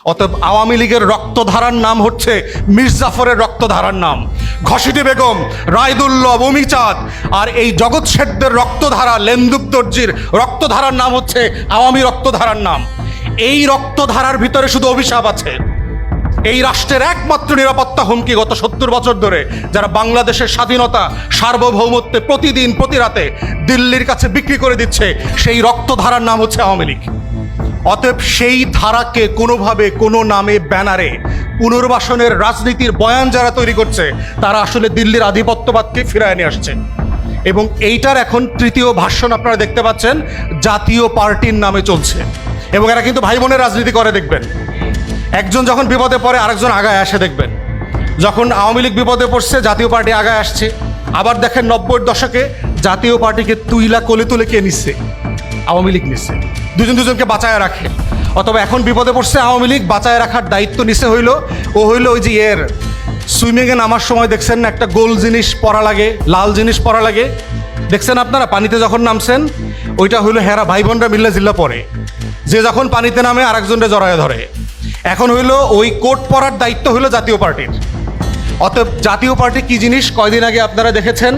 অতএব আওয়ামী লীগের রক্তধারার নাম হচ্ছে মির্জাফরের রক্তধারার নাম, ঘসিটি বেগম, রায়দুল্লভ, অমিচাঁদ আর এই জগৎ শেঠদের রক্তধারা, লেন্দুব দর্জির রক্তধারার নাম হচ্ছে আওয়ামী রক্তধারার নাম। এই রক্তধারার ভিতরে শুধু অভিশাপ আছে। এই রাষ্ট্রের একমাত্র নিরাপত্তা হুমকি গত 70 বছর ধরে যারা বাংলাদেশের স্বাধীনতা সার্বভৌমত্বে প্রতিদিন প্রতি রাতে দিল্লির কাছে বিক্রি করে দিচ্ছে, সেই রক্তধারার নাম হচ্ছে আওয়ামী লীগ। অতএব সেই ধারাকে কোনোভাবে কোনো নামে ব্যানারে পুনর্বাসনের রাজনীতির বয়ান যারা তৈরি করছে তারা আসলে দিল্লির আধিপত্যবাদকে ফিরায় নিয়ে আসছে। এবং এইটার এখন তৃতীয় ভাষণ আপনারা দেখতে পাচ্ছেন জাতীয় পার্টির নামে চলছে। এবং এরা কিন্তু ভাই বোনের রাজনীতি করে, দেখবেন একজন যখন বিপদে পড়ে আরেকজন আগায় আসে। দেখবেন যখন আওয়ামী লীগ বিপদে পড়ছে জাতীয় পার্টি আগায় আসছে। আবার দেখেন 90-এর দশকে জাতীয় পার্টিকে তুইলা কোলে তুলে কে নিচ্ছে? আওয়ামী লীগ নিচ্ছে, দুজনকে বাঁচায় রাখে। অথবা এখন বিপদে পড়ছে আওয়ামী লীগ, বাঁচায় রাখার দায়িত্ব নিছে হইল ওই যে সুইমিংয়ে নামার সময় দেখছেন না একটা গোল জিনিস পরা লাগে, লাল জিনিস পরা লাগে, দেখছেন আপনারা পানিতে যখন নামছেন? ওইটা হইলো হেরা ভাই বোনরা মিল্লা জিল্লা পরে, যে যখন পানিতে নামে আরেকজনকে জড়ায় ধরে। এখন হইলো ওই কোট পরার দায়িত্ব হইলো জাতীয় পার্টির। অতএব জাতীয় পার্টি কি জিনিস কয়দিন আগে আপনারা দেখেছেন